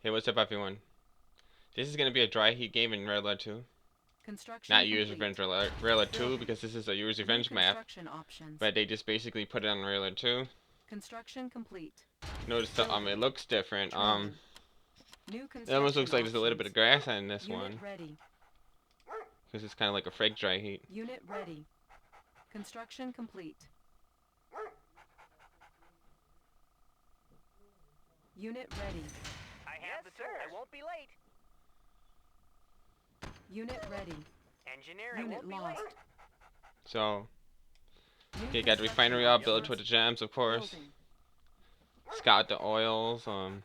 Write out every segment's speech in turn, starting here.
Hey, what's up, everyone? This is gonna be a dry heat game in Red Alert 2. Construction Not Year's complete. Revenge Red Alert 2 Building. because this is a Year's New Revenge map, construction options. but they just basically put it on Red Alert 2. Construction complete. Notice the, it Building. looks different. Training. New It almost construction looks like there's a little bit options. of grass on this Unit one ready. because it's kind of like a fake dry heat. Unit ready. Construction complete. Unit ready. I have the tool. I won't be late. Unit ready. Engineer, I Unit won't be lost. late. So, New okay, got the construction refinery up, build it options. with the gems, of course. Building. Scout the oils. And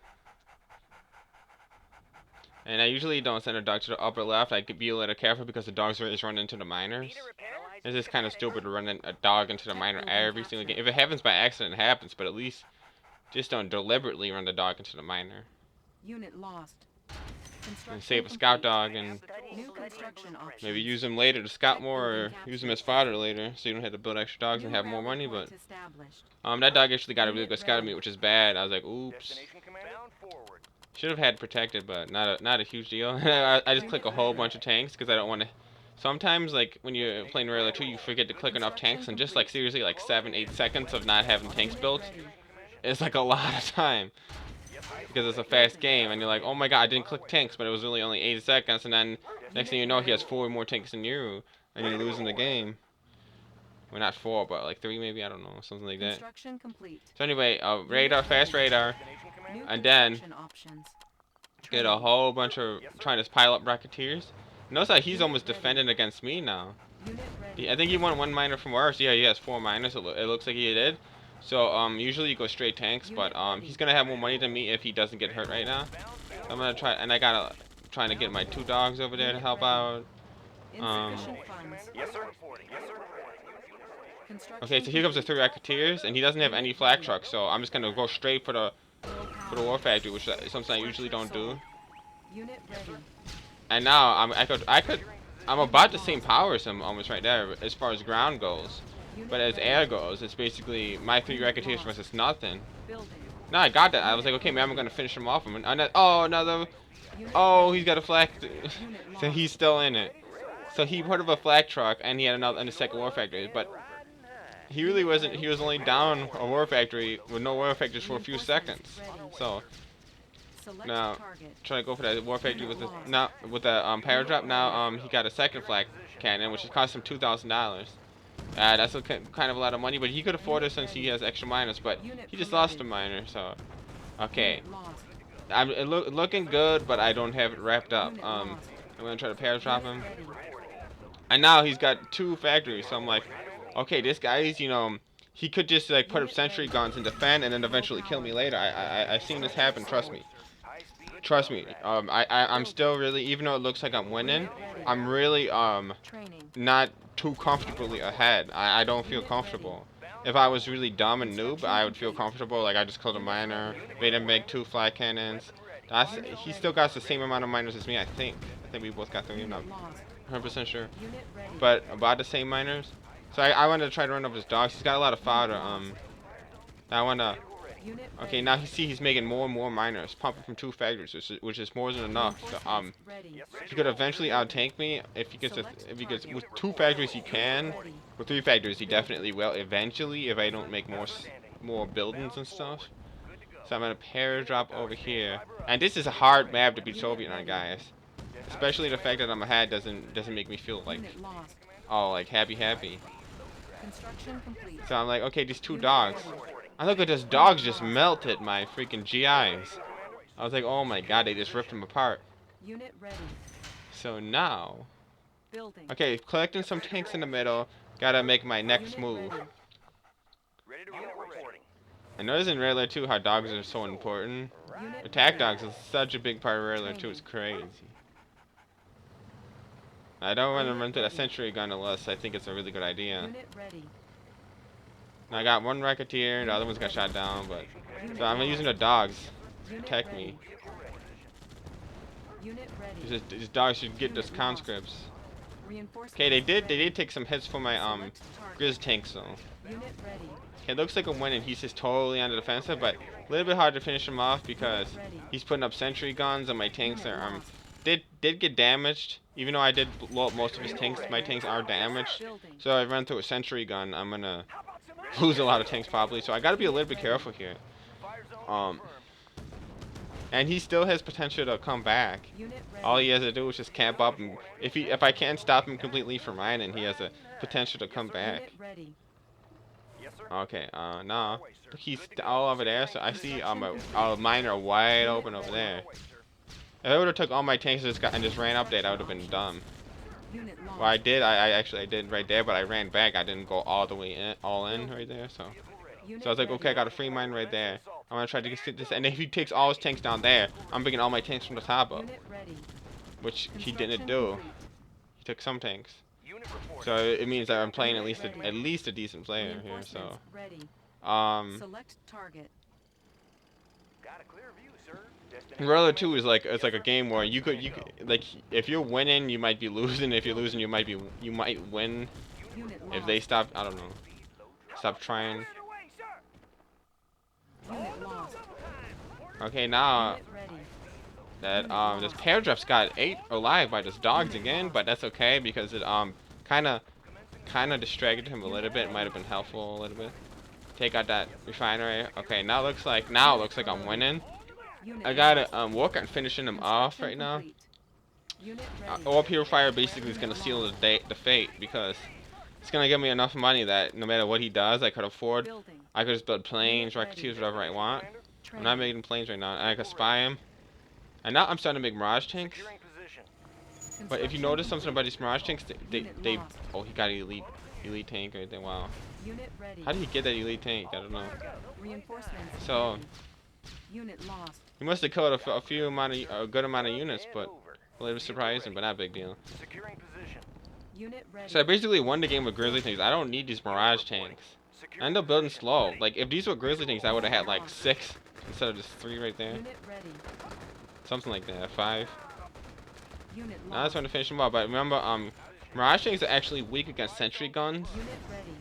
I usually don't send a dog to the upper left. I could be a little careful because the dogs always run into the miners. Need a repair? It's just kind of stupid to run a dog into the miner Tech every building single captured. game. If it happens by accident, it happens, but at least just don't deliberately run the dog into the miner. Unit lost. Construction And save a complete. scout dog and New construction options. maybe use them later to scout Tech more, or building use them as captured. fodder later, so you don't have to build extra dogs and New have more rally money. But point established. that dog actually got a really Unit good scout ready. meet, which is bad. I was like, oops. Destination commander? Bound forward. Should have had protected, but not a huge deal. I just click a whole bunch of tanks because I don't want to. Sometimes, like when you're playing Railer 2, you forget to click enough tanks, and just like seriously, like 7-8 seconds of not having tanks Unit built ready. is like a lot of time because it's a fast game, and you're like, oh my god, I didn't click tanks, but it was really only 8 seconds, and then next thing you know, he has 4 more tanks than you, and you're losing the game. Well, not 4, but like 3 maybe, I don't know, something like that. Construction complete. So anyway, radar, fast radar, Destination commander? New and then construction options. get a whole bunch of trying to pile up racketeers. Notice that he's almost defending against me now. Unit ready. I think he won 1 miner from ours. Yeah, he has 4 miners. It looks like he did. So usually you go straight tanks, but he's gonna have more money than me if he doesn't get hurt right now. So I'm gonna try, and I gotta trying to get my 2 dogs over there to help out. Insufficient funds. Yes, sir. Reporting. Yes, sir. Construction Okay, so here comes the 3 racketeers, and he doesn't have any flak trucks, so I'm just gonna go straight for the war factory, which is something I usually don't do. Unit ready. And now I'm about the same power as him almost right there as far as ground goes. Unit But as ready. air goes, it's basically my 3 racketeers versus nothing. Building. No, I got that. I was like, okay, man, I'm gonna finish him off. Another. Unit Oh, ready. he's got a flak. Unit So lost. he's still in it. So he put up a flak truck, and he had another in the second war factory. But he really wasn't. He was only down a war factory with no war factories for a few seconds. So Select now target. trying to go for that war factory with the power drop. Now he got a second flak cannon, which cost him $2,000. That's kind of a lot of money, but he could afford it since he has extra miners. But Unit he just lost a promoted. miner, so okay. Unit lost. I'm looking good, but I don't have it wrapped up. Unit I'm lost. gonna try to power drop him, Unit ready. and now he's got 2 factories. So I'm like, okay, this guy's he could just like put up Unit sentry ready. guns and defend, and then eventually kill me later. I've seen this happen. Trust me. Trust me. I'm still really, even though it looks like I'm winning, I'm really Training. not too comfortably ahead. I don't feel comfortable. If I was really dumb and noob, I would feel comfortable. Like I just killed a miner, made him make 2 fly cannons. He still got the same amount of miners as me, I think. I think we both got 3. I'm not Unit lost. 100% sure. Unit ready. But about the same miners. So I wanted to try to run over his dogs. He's got a lot of fodder. I wanna. Unit Okay, ready. now he's making more and more miners, pumping from 2 factories, which is more than enough. To, Reinforcements ready. he could eventually out-tank me if he gets with 2 factories he can. Ready. With 3 factories he definitely will eventually if I don't make more buildings and stuff. So I'm gonna pair drop over here, and this is a hard map to beat Soviet on, guys. Especially the fact that I'm ahead doesn't make me feel like Unit lost. like happy. Construction complete. So I'm like, okay, these 2 Unit dogs. ready. I look at this dogs just melted my freaking GIs. I was like, oh my god, they just ripped them apart. Unit ready. So now, Building. okay, collecting some tanks in the middle. Gotta make my next Unit move. ready. Ready to roll. Reporting. I noticed in Railer 2 how dogs are so important. Unit Attack ready. dogs is such a big part of Railer 2. It's crazy. I don't want to run to that sentry gun unless I think it's a really good idea. Unit ready. Now I got 1 racketeer, the other one's got shot down, but Unit so I'm lost. using the dogs to Unit protect ready. me. Unit ready. These dogs should get this conscripts. Reinforcements Okay, they did ready. take some hits for my Select target. Grizz tanks though. Unit ready. It looks like I'm winning. He's just totally on the defensive, but a little bit hard to finish him off because he's putting up sentry guns and my tanks are did get damaged. Even though I did blow up most of his tanks, my tanks are damaged. Building. So I run through a sentry gun, I'm gonna lose a lot of tanks probably. So I gotta be a little bit careful here. And he still has potential to come back. Unit ready. All he has to do is just camp up, and if I can't stop him completely from mining, he has a potential to come back. Unit ready. Yes, sir. Okay, nah. He's all over there, so I see a miner wide open over there. If I would have took all my tanks and just ran up there, that would have been dumb. Unit lost. Well, I did. I did right there, but I ran back. I didn't go all the way in right there. So Unit I was like, ready. okay, I got a free mine right there. I'm gonna try to get this, and if he takes all his tanks down there, I'm bringing all my tanks from the top up, Unit ready. which he Construction didn't do. complete. He took some tanks. Unit reporting. So it means that I'm playing at least a decent player here. Reinforcements So ready. Select target. Got a clear view, sir. Destination Roller waiting. 2 is like it's like a game where you could like if you're winning you might be losing. If you're losing you might win Unit if lost. they stop stop trying. Unit lost. Okay, now Unit ready. that this paradrap's got 8 alive by this dogs again, but that's okay because it kind of distracted him a little bit. Might have been helpful a little bit. Take out that refinery. Okay, now it looks like I'm winning. Unit I gotta lost. work on finishing him off Construction right now. complete. Unit ready. Ore Purifier basically is gonna seal the fate because it's gonna give me enough money that no matter what he does, I could afford. Building. I could just build planes, Rocketeers, whatever I want. I'm not making planes right now, and I could spy him. And now I'm starting to make Mirage tanks. Securing position. But if you notice something about these Mirage tanks, they Unit lost. oh, he got an elite tank right there. Wow. Unit ready. How did he get that elite tank? I don't know. Reinforcements So- ready. Unit lost. He must have killed a good amount of units, but well, it was surprising, but not a big deal. Securing position. Unit ready. So I basically won the game with Grizzly tanks. I don't need these Mirage tanks. I end up building slow. Like if these were Grizzly tanks, I would have had like 6 instead of just 3 right there. Unit ready. Something like that. 5. Unit Now that's lost. when to finish them up. But remember, Mirage tanks are actually weak against sentry guns. Unit ready.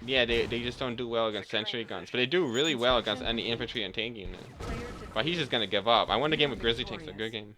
Yeah, they just don't do well against sentry guns, but they do really well against any infantry and tank unit. Player But he's just gonna give up. I won the game with Grizzly tanks. A good game.